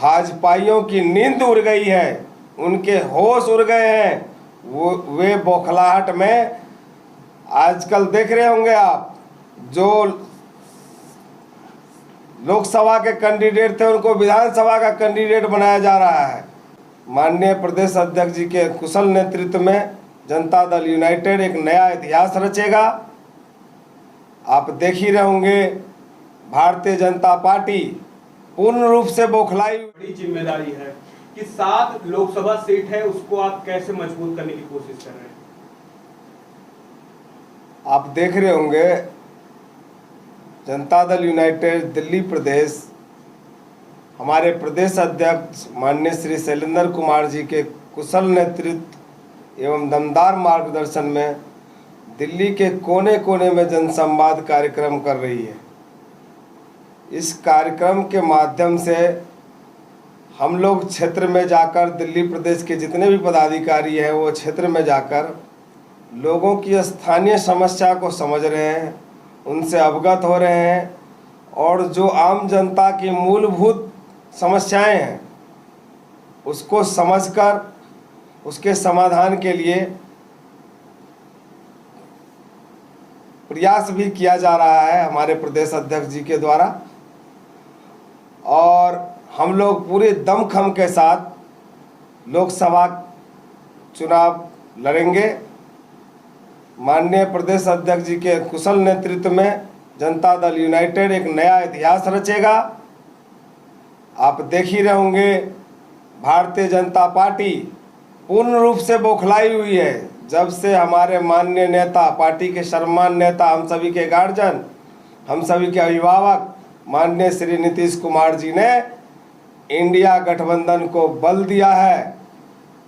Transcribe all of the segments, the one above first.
भाजपाइयों की नींद उड़ गई है, उनके होश उड़ गए हैं। वे बौखलाहट में आजकल देख रहे होंगे आप, जो लोकसभा के कैंडिडेट थे उनको विधानसभा का कैंडिडेट बनाया जा रहा है। माननीय प्रदेश अध्यक्ष जी के कुशल नेतृत्व में जनता दल यूनाइटेड एक नया इतिहास रचेगा। आप देख ही रहे होंगे, भारतीय जनता पार्टी पूर्ण रूप से बौखलाई। बड़ी जिम्मेदारी है कि 7 लोकसभा सीट है, उसको आप कैसे मजबूत करने की कोशिश कर रहे हैं? आप देख रहे होंगे, जनता दल यूनाइटेड दिल्ली प्रदेश, हमारे प्रदेश अध्यक्ष माननीय श्री शैलेंद्र कुमार जी के कुशल नेतृत्व एवं दमदार मार्गदर्शन में दिल्ली के कोने कोने में जनसंवाद कार्यक्रम कर रही है। इस कार्यक्रम के माध्यम से हम लोग क्षेत्र में जाकर, दिल्ली प्रदेश के जितने भी पदाधिकारी हैं वो क्षेत्र में जाकर लोगों की स्थानीय समस्या को समझ रहे हैं, उनसे अवगत हो रहे हैं और जो आम जनता की मूलभूत समस्याएं हैं उसको समझकर उसके समाधान के लिए प्रयास भी किया जा रहा है हमारे प्रदेश अध्यक्ष जी के द्वारा। और हम लोग पूरे दमखम के साथ लोकसभा चुनाव लड़ेंगे। माननीय प्रदेश अध्यक्ष जी के कुशल नेतृत्व में जनता दल यूनाइटेड एक नया इतिहास रचेगा। आप देख ही रहे होंगे, भारतीय जनता पार्टी पूर्ण रूप से बौखलाई हुई है। जब से हमारे माननीय नेता, पार्टी के सम्मान नेता, हम सभी के गार्जियन, हम सभी के अभिभावक माननीय श्री नीतीश कुमार जी ने इंडिया गठबंधन को बल दिया है,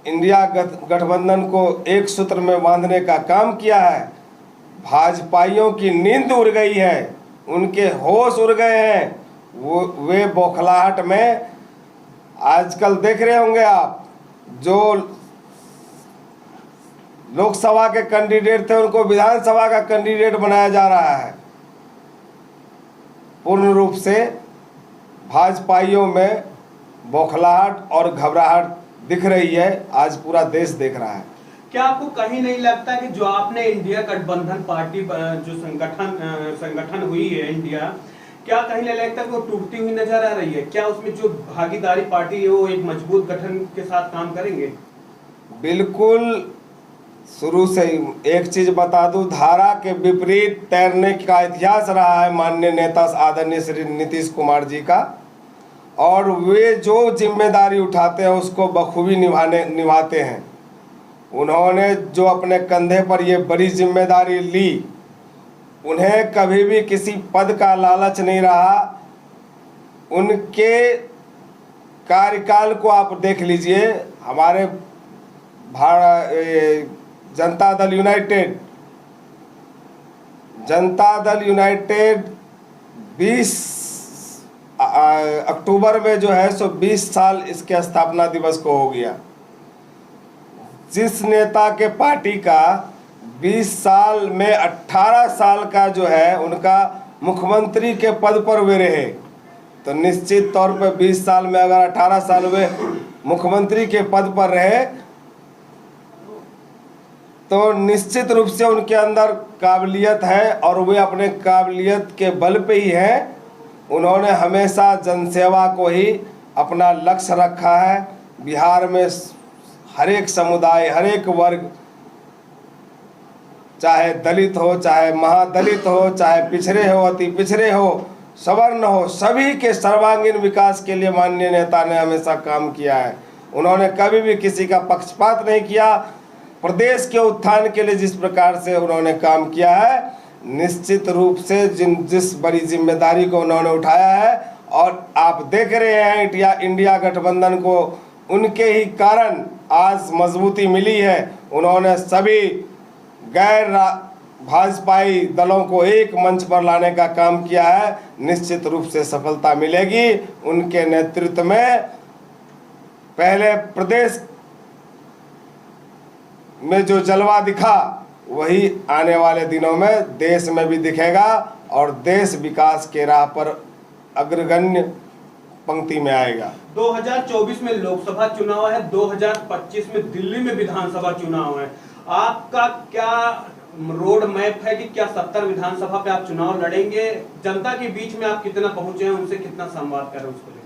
इंडिया गठबंधन को एक सूत्र में बांधने का काम किया है। भाजपाइयों की नींद उड़ गई है, उनके होश उड़ गए हैं। वे बौखलाहट में आजकल देख रहे होंगे आप, जो लोकसभा के कैंडिडेट थे उनको विधानसभा का कैंडिडेट बनाया जा रहा है। पूर्ण रूप से भाजपाइयों में बौखलाहट और घबराहट दिख रही है, आज पूरा देश देख रहा है। क्या आपको कहीं नहीं लगता कि जो आपने इंडिया गठबंधन पार्टी जो संगठन हुई है इंडिया, क्या कहीं नहीं लगता कि वो टूटती हुई नजर आ रही है? क्या उसमें जो भागीदारी पार्टी है वो एक मजबूत गठन के साथ काम करेंगे? बिल्कुल, शुरू से ही एक चीज बता दूं, धारा के विपरीत तैरने का इतिहास रहा है माननीय नेता आदरणीय श्री नीतीश कुमार जी का। और वे जो जिम्मेदारी उठाते हैं उसको बखूबी निभाते हैं। उन्होंने जो अपने कंधे पर ये बड़ी जिम्मेदारी ली, उन्हें कभी भी किसी पद का लालच नहीं रहा। उनके कार्यकाल को आप देख लीजिए, हमारे जनता दल यूनाइटेड 20 अक्टूबर में जो है सो 20 साल इसके स्थापना दिवस को हो गया। जिस नेता के पार्टी का 20 साल में 18 साल का जो है उनका मुख्यमंत्री के पद पर वे रहे, तो निश्चित तौर पर 20 साल में अगर 18 साल वे मुख्यमंत्री के पद पर रहे तो निश्चित रूप से उनके अंदर काबिलियत है और वे अपने काबिलियत के बल पे ही हैं। उन्होंने हमेशा जनसेवा को ही अपना लक्ष्य रखा है। बिहार में हर एक समुदाय, हर एक वर्ग, चाहे दलित हो, चाहे महादलित हो, चाहे पिछड़े हो, अति पिछड़े हो, सवर्ण हो, सभी के सर्वांगीण विकास के लिए माननीय नेता ने हमेशा काम किया है। उन्होंने कभी भी किसी का पक्षपात नहीं किया। प्रदेश के उत्थान के लिए जिस प्रकार से उन्होंने काम किया है, निश्चित रूप से जिस बड़ी जिम्मेदारी को उन्होंने उठाया है, और आप देख रहे हैं इंडिया गठबंधन को उनके ही कारण आज मजबूती मिली है। उन्होंने सभी गैर भाजपाई दलों को एक मंच पर लाने का काम किया है। निश्चित रूप से सफलता मिलेगी उनके नेतृत्व में। पहले प्रदेश में जो जलवा दिखा वही आने वाले दिनों में देश में भी दिखेगा और देश विकास के राह पर अग्रगण्य पंक्ति में आएगा। 2024 में लोकसभा चुनाव है, 2025 में दिल्ली में विधानसभा चुनाव है। आपका क्या रोड मैप है कि क्या 70 विधानसभा पे आप चुनाव लड़ेंगे? जनता के बीच में आप कितना पहुंचे हैं, उनसे कितना संवाद करें उसको लेकर?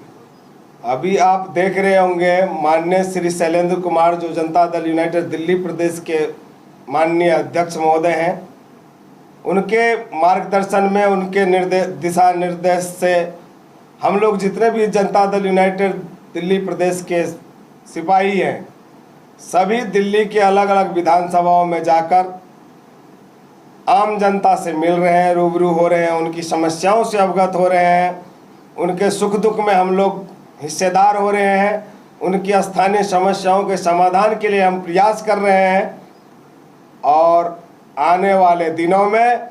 अभी आप देख रहे होंगे माननीय श्री शैलेंद्र कुमार जो जनता दल यूनाइटेड दिल्ली प्रदेश के माननीय अध्यक्ष महोदय हैं, उनके मार्गदर्शन में, उनके दिशा निर्देश से हम लोग जितने भी जनता दल यूनाइटेड दिल्ली प्रदेश के सिपाही हैं, सभी दिल्ली के अलग अलग विधानसभाओं में जाकर आम जनता से मिल रहे हैं, रूबरू हो रहे हैं, उनकी समस्याओं से अवगत हो रहे हैं, उनके सुख दुख में हम लोग हिस्सेदार हो रहे हैं, उनकी स्थानीय समस्याओं के समाधान के लिए हम प्रयास कर रहे हैं। और आने वाले दिनों में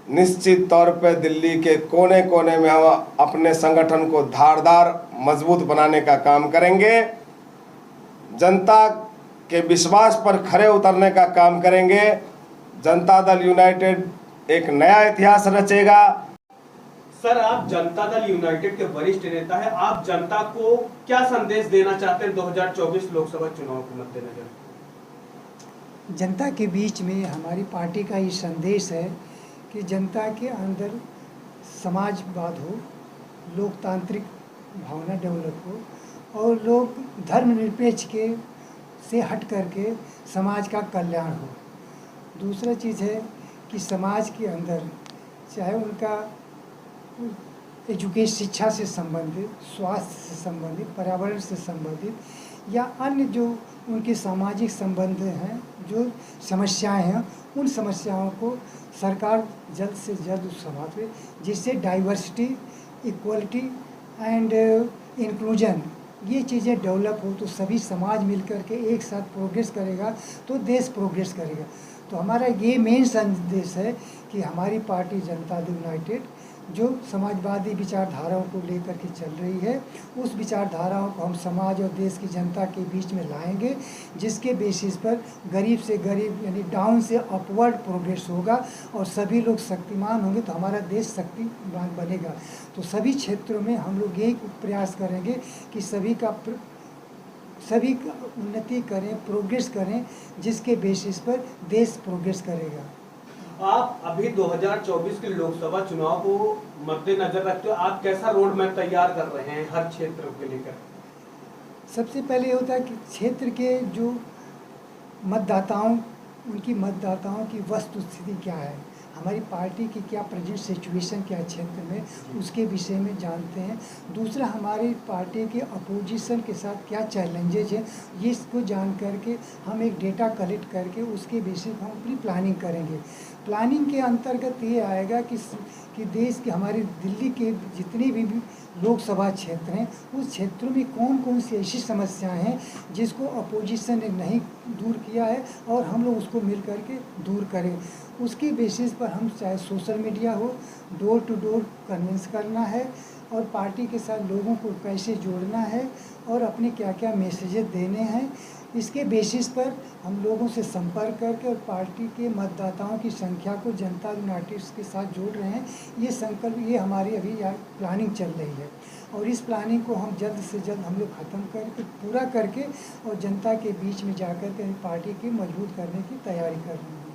निश्चित तौर पर दिल्ली के कोने कोने में हम अपने संगठन को धारदार मजबूत बनाने का काम करेंगे, जनता के विश्वास पर खरे उतरने का काम करेंगे। जनता दल यूनाइटेड एक नया इतिहास रचेगा। सर, आप जनता दल यूनाइटेड के वरिष्ठ नेता हैं, आप जनता को क्या संदेश देना चाहते हैं 2024 लोकसभा चुनाव के मद्देनजर? जनता के बीच में हमारी पार्टी का ये संदेश है कि जनता के अंदर समाजवाद हो, लोकतांत्रिक भावना डेवलप हो और लोग धर्मनिरपेक्ष के से हट करके समाज का कल्याण हो। दूसरा चीज़ है कि समाज के अंदर चाहे उनका एजुकेशन, शिक्षा से संबंधित, स्वास्थ्य से संबंधित, पर्यावरण से संबंधित या अन्य जो उनके सामाजिक संबंध हैं, जो समस्याएं हैं, उन समस्याओं को सरकार जल्द से जल्द समाप्त करे, जिससे डाइवर्सिटी, इक्वलिटी एंड इंक्लूजन ये चीज़ें डेवलप हो तो सभी समाज मिलकर के एक साथ प्रोग्रेस करेगा तो देश प्रोग्रेस करेगा। तो हमारा ये मेन संदेश है कि हमारी पार्टी जनता दल यूनाइटेड जो समाजवादी विचारधाराओं को लेकर के चल रही है, उस विचारधाराओं को हम समाज और देश की जनता के बीच में लाएंगे, जिसके बेसिस पर गरीब से गरीब यानी डाउन से अपवर्ड प्रोग्रेस होगा और सभी लोग शक्तिमान होंगे तो हमारा देश शक्तिमान बनेगा। तो सभी क्षेत्रों में हम लोग यही प्रयास करेंगे कि सभी का उन्नति करें, प्रोग्रेस करें, जिसके बेसिस पर देश प्रोग्रेस करेगा। आप अभी 2024 के लोकसभा चुनाव को मद्देनजर रखते हो, आप कैसा रोड मैप तैयार कर रहे हैं हर क्षेत्र के लेकर? सबसे पहले होता है कि क्षेत्र के जो मतदाताओं, उनकी मतदाताओं की वस्तु स्थिति क्या है, हमारी पार्टी की क्या प्रेजेंट सिचुएशन क्या है क्षेत्र में, उसके विषय में जानते हैं। दूसरा, हमारी पार्टी के अपोजिशन के साथ क्या चैलेंजेज हैं, ये इसको जान करके हम एक डेटा कलेक्ट करके उसके बेसिस पर हम अपनी प्लानिंग करेंगे। प्लानिंग के अंतर्गत ये आएगा कि देश के, हमारे दिल्ली के जितने भी लोकसभा क्षेत्र हैं, उस क्षेत्रों में कौन कौन सी ऐसी समस्याएं हैं जिसको अपोजिशन ने नहीं दूर किया है और हम लोग उसको मिल करके दूर करें। उसके बेसिस पर हम चाहे सोशल मीडिया हो, डोर टू डोर कन्विंस करना है और पार्टी के साथ लोगों को कैसे जोड़ना है और अपने क्या क्या मैसेजेस देने हैं, इसके बेसिस पर हम लोगों से संपर्क करके और पार्टी के मतदाताओं की संख्या को जनता यूनाइटेड के साथ जोड़ रहे हैं। ये संकल्प, ये हमारी अभी प्लानिंग चल रही है और इस प्लानिंग को हम जल्द से जल्द हम लोग ख़त्म करके, पूरा करके और जनता के बीच में जाकर के पार्टी की मजबूत करने की तैयारी कर रहे हैं।